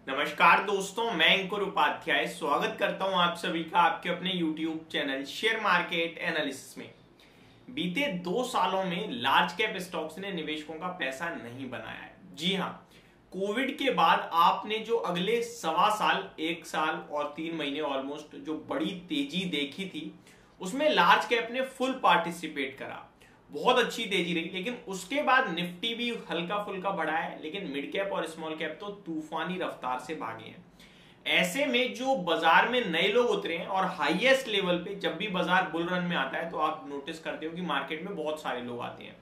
नमस्कार दोस्तों, मैं अंकुर उपाध्याय स्वागत करता हूं आप सभी का आपके अपने YouTube channel share market analysis में। बीते 2 सालों में लार्ज कैप स्टॉक्स ने निवेशकों का पैसा नहीं बनाया है। जी हां, कोविड के बाद आपने जो अगले 1.25 साल, 1 साल और 3 महीने ऑलमोस्ट जो बड़ी तेजी देखी थी, उसमें लार्ज कैप ने फुल पार्टिसिपेट करा। बहुत अच्छी तेजी रही, लेकिन उसके बाद निफ्टी भी हल्का फुल्का बढ़ा है, लेकिन मिड कैप और स्मॉल कैप तो तूफानी रफ्तार से भागे हैं। ऐसे में जो बाजार में नए लोग उतरे हैं और हाईएस्ट लेवल पे, जब भी बाजार बुल रन में आता है तो आप नोटिस करते हो कि मार्केट में बहुत सारे लोग आते हैं,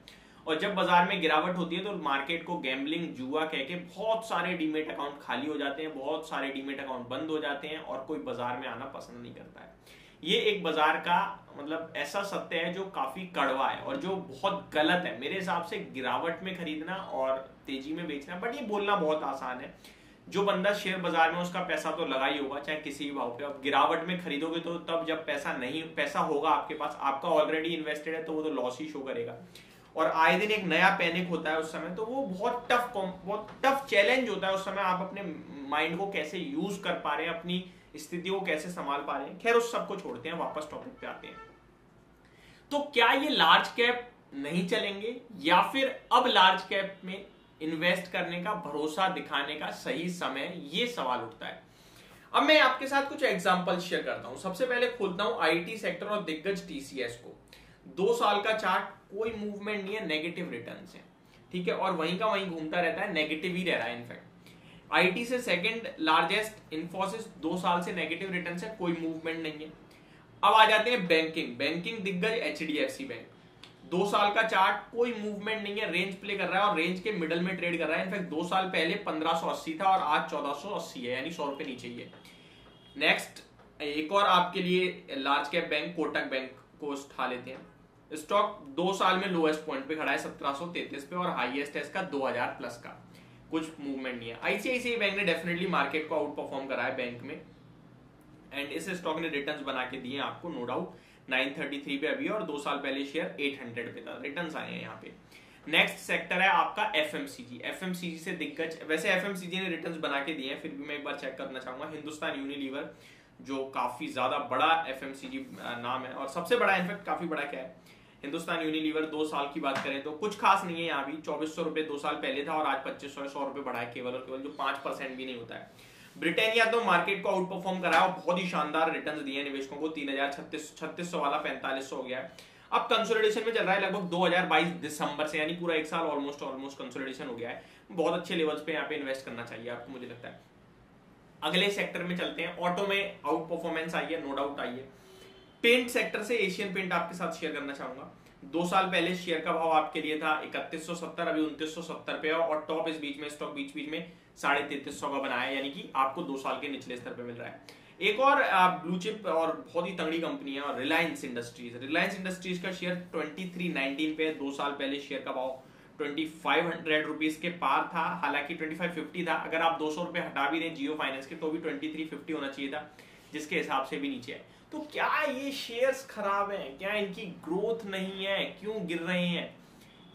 और जब बाजार में गिरावट होती है तो मार्केट को गैम्बलिंग जुआ कह के बहुत सारे डीमेट अकाउंट खाली हो जाते हैं, बहुत सारे डीमेट अकाउंट बंद हो जाते हैं और कोई बाजार में आना पसंद नहीं करता है। ये एक बाजार का मतलब ऐसा सत्य है जो काफी कड़वा है और जो बहुत गलत है मेरे हिसाब से। गिरावट में खरीदना और तेजी में बेचना, बट ये बोलना बहुत आसान है। जो बंदा शेयर बाजार में, उसका पैसा तो लगा ही होगा चाहे किसी भी भाव पे। अब गिरावट में खरीदोगे तो तब जब पैसा होगा आपके पास, आपका ऑलरेडी इन्वेस्टेड है, तो वो तो लॉस ही शो करेगा। और आए दिन एक नया पैनिक होता है उस समय, तो वो बहुत टफ चैलेंज होता है उस समय। आप अपने माइंड को कैसे यूज कर पा रहे हैं, अपनी स्थितियों को कैसे संभाल पा रहे हैं। खैर, उस सबको छोड़ते हैं, वापस टॉपिक पे आते हैं। तो क्या ये लार्ज कैप नहीं चलेंगे, या फिर अब लार्ज कैप में इन्वेस्ट करने का भरोसा दिखाने का सही समय, ये सवाल उठता है। अब मैं आपके साथ कुछ एग्जांपल शेयर करता हूं। सबसे पहले खोलता हूं आईटी सेक्टर और दिग्गज टीसीएस को। 2 साल का चार्ट, कोई मूवमेंट नहीं है, नेगेटिव रिटर्न है, ठीक है, और वहीं का वहीं घूमता रहता है, नेगेटिव ही रह रहा है। इनफैक्ट आईटी से सेकंड लार्जेस्ट इन्फोसिस, 2 साल से नेगेटिव रिटर्न है, कोई मूवमेंट नहीं है। अब आ जाते हैं बैंकिंग दिग्गज एचडीएफसी बैंक। 2 साल का चार्ट, कोई मूवमेंट नहीं है, रेंज प्ले कर रहा है और रेंज के मिडल में ट्रेड कर रहा है। इनफैक्ट 2 साल पहले 1580 था और आज 1480 है, यानी 100 रुपए नीचे ही है। नेक्स्ट, एक और आपके लिए large cap bank Kotak bank को उठा लेते हैं। स्टॉक 2 साल में लोएस्ट पॉइंट पे खड़ा है 1733 पे, और हाईएस्ट है इसका 2000 प्लस का। कुछ मूवमेंट नहीं है। आईसीआईसीआई बैंक ने डेफिनेटली मार्केट को आउट परफॉर्म करा है बैंक में, एंड इस स्टॉक ने रिटर्न्स बना के दिए आपको, नो डाउट। 933 पे अभी, और 2 साल पहले शेयर 800 पे था, रिटर्न्स आए हैं यहाँ पे। नेक्स्ट सेक्टर है आपका एफएमसीजी। एफएमसीजी से दिग्गज, वैसे एफएमसीजी ने रिटर्न्स बना के दिए हैं, फिर भी मैं एक बार चेक करना चाहूंगा। हिंदुस्तान यूनिलीवर, जो काफी ज्यादा बड़ा एफएमसीजी नाम है और सबसे बड़ा, इनफैक्ट काफी बड़ा क्या है, हिंदुस्तान यूनिलीवर 2 साल की बात करें तो कुछ खास नहीं है यहाँ भी। 2400 रुपए 2 साल पहले था और आज 2500, 100 रुपए बढ़ा है केवल और केवल, जो 5% भी नहीं होता है। ब्रिटेनिया तो मार्केट को आउट परफॉर्म करा है और बहुत ही शानदार रिटर्न्स दिए निवेशकों को। 3600 वाला 4500 हो गया है। अब कंसोलिडेशन में चल रहा है लगभग 2022 दिसंबर से, यानी पूरा 1 साल ऑलमोस्ट कंसोलिडेशन हो गया है। बहुत अच्छे लेवल्स पे यहाँ पे इन्वेस्ट करना चाहिए आपको, मुझे लगता है। अगले सेक्टर में चलते हैं। ऑटो में आउट परफॉर्मेंस आई है, नो डाउट आई है। पेंट सेक्टर से एशियन पेंट आपके साथ शेयर करना चाहूंगा। 2 साल पहले शेयर का भाव आपके लिए था 3170, अभी 2970 पे, और टॉप इस बीच में, स्टॉक बीच में 3350 का बनाया है, यानी कि आपको 2 साल के निचले स्तर पे मिल रहा है। एक और ब्लू चिप और बहुत ही तगड़ी कंपनी है, और रिलायंस इंडस्ट्रीज का शेयर 2319 पे, 2 साल पहले शेयर का भाव 2500 रुपीज के पार था, हालांकि 2550 था। अगर आप 200 रुपए हटा भी दें जियो फाइनेंस के, तो भी 2350 होना चाहिए था, जिसके हिसाब से भी नीचे है। तो क्या ये शेयर्स खराब हैं, क्या इनकी ग्रोथ नहीं है, क्यों गिर रहे हैं?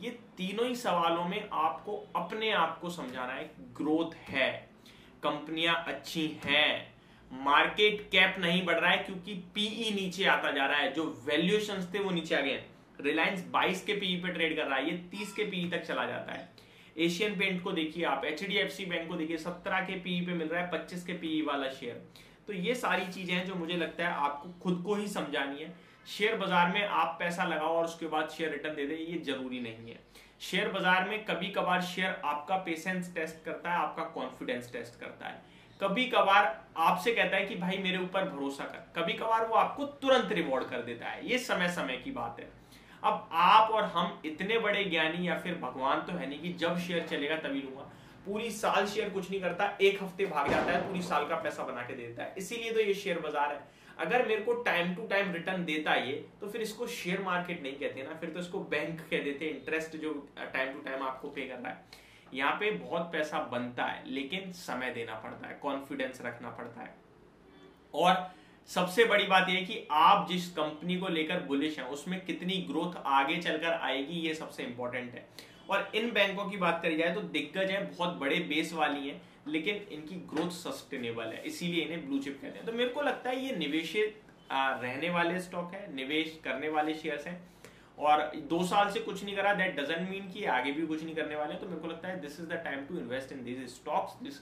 ये तीनों ही सवालों में आपको अपने आप को समझाना है। ग्रोथ है, कंपनियां अच्छी हैं, मार्केट कैप नहीं बढ़ रहा है क्योंकि पीई नीचे आता जा रहा है, जो वैल्यूएशंस थे वो नीचे आ गए। रिलायंस 22 के पीई पे ट्रेड कर रहा है, ये 30 के पीई तक चला जाता है। एशियन पेंट को देखिए आप, एचडीएफसी बैंक को देखिए, 17 के पीई पे मिल रहा है 25 के पीई वाला शेयर। तो ये सारी चीजें हैं जो मुझे लगता है आपको खुद को ही समझानी है। शेयर बाजार में आप पैसा लगाओ और उसके बाद शेयर रिटर्न दे दे, ये जरूरी नहीं है। शेयर बाजार में कभी कभार शेयर आपका पेशेंस टेस्ट करता है, आपका कॉन्फिडेंस टेस्ट करता है। कभी कभार आपसे कहता है कि भाई मेरे ऊपर भरोसा कर, कभी कभार वो आपको तुरंत रिवॉर्ड कर देता है। ये समय समय की बात है। अब आप और हम इतने बड़े ज्ञानी या फिर भगवान तो है नहीं कि जब शेयर चलेगा तभी लूंगा। पूरी साल शेयर कुछ नहीं करता, एक हफ्ते भाग जाता है, पूरी साल का पैसा बना के देता है। इसीलिए तो ये शेयर बाजार है। अगर मेरे को टाइम टू टाइम रिटर्न देता ये, तो फिर इसको शेयर मार्केट नहीं कहते ना, फिर तो इसको बैंक कह देते। इंटरेस्ट जो टाइम टू टाइम आपको पे कर रहा है, यहाँ पे बहुत पैसा बनता है, लेकिन समय देना पड़ता है, कॉन्फिडेंस रखना पड़ता है। और सबसे बड़ी बात यह है कि आप जिस कंपनी को लेकर बुलिश हैं उसमें कितनी ग्रोथ आगे चलकर आएगी, ये सबसे इंपॉर्टेंट है। और इन बैंकों की बात करी जाए तो दिग्गज है, बहुत बड़े बेस वाली हैं, लेकिन इनकी ग्रोथ सस्टेनेबल है, इसीलिए इन्हें ब्लू चिप कहते हैं। तो मेरे को लगता है ये निवेशित रहने वाले स्टॉक है, निवेश करने वाले शेयर्स हैं, और 2 साल से कुछ नहीं करा, दैट डजंट मीन कि आगे भी कुछ नहीं करने वाले। तो मेरे को लगता है this is the time to invest in this stocks, this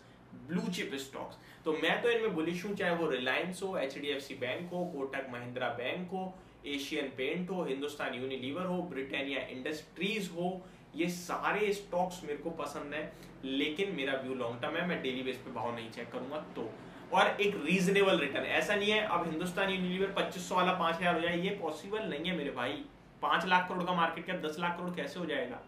blue chip stocks. तो मैं तो इनमें बुलिश हूं, चाहे वो रिलायंस हो, HDFC बैंक हो, कोटक महिंद्रा बैंक हो, एशियन पेंट हो, हिंदुस्तान यूनिलीवर हो, ब्रिटानिया इंडस्ट्रीज हो, ये सारे स्टॉक्स मेरे को पसंद है। लेकिन मेरा व्यू लॉन्ग टर्म है, मैं डेली बेस पे भाव नहीं चेक करूंगा। तो और एक रीजनेबल रिटर्न, ऐसा नहीं है अब हिंदुस्तान यूनिलीवर 2500 वाला 5000 हो जाए, ये पॉसिबल नहीं है मेरे भाई। 5 लाख करोड़ का मार्केट कैप 10 लाख करोड़ कैसे हो जाएगा?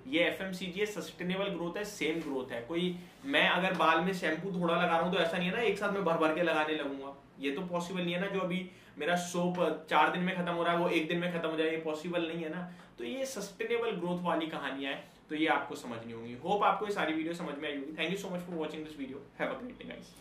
ये FMCG है, सस्टेनेबल ग्रोथ है, सेम ग्रोथ है। कोई मैं अगर बाल में शैम्पू थोड़ा लगा रहा हूं तो ऐसा नहीं है ना एक साथ में भर भर के लगाने लगूंगा, ये तो पॉसिबल नहीं है ना। जो अभी मेरा सोप 4 दिन में खत्म हो रहा है वो 1 दिन में खत्म हो जाए, ये पॉसिबल नहीं है ना। तो ये सस्टेनेबल ग्रोथ वाली कहानियां है, तो ये आपको समझनी होगी। होप आपको ये सारी वीडियो समझ में आई होगी। Thank you so much for watching this video. Have a great day guys.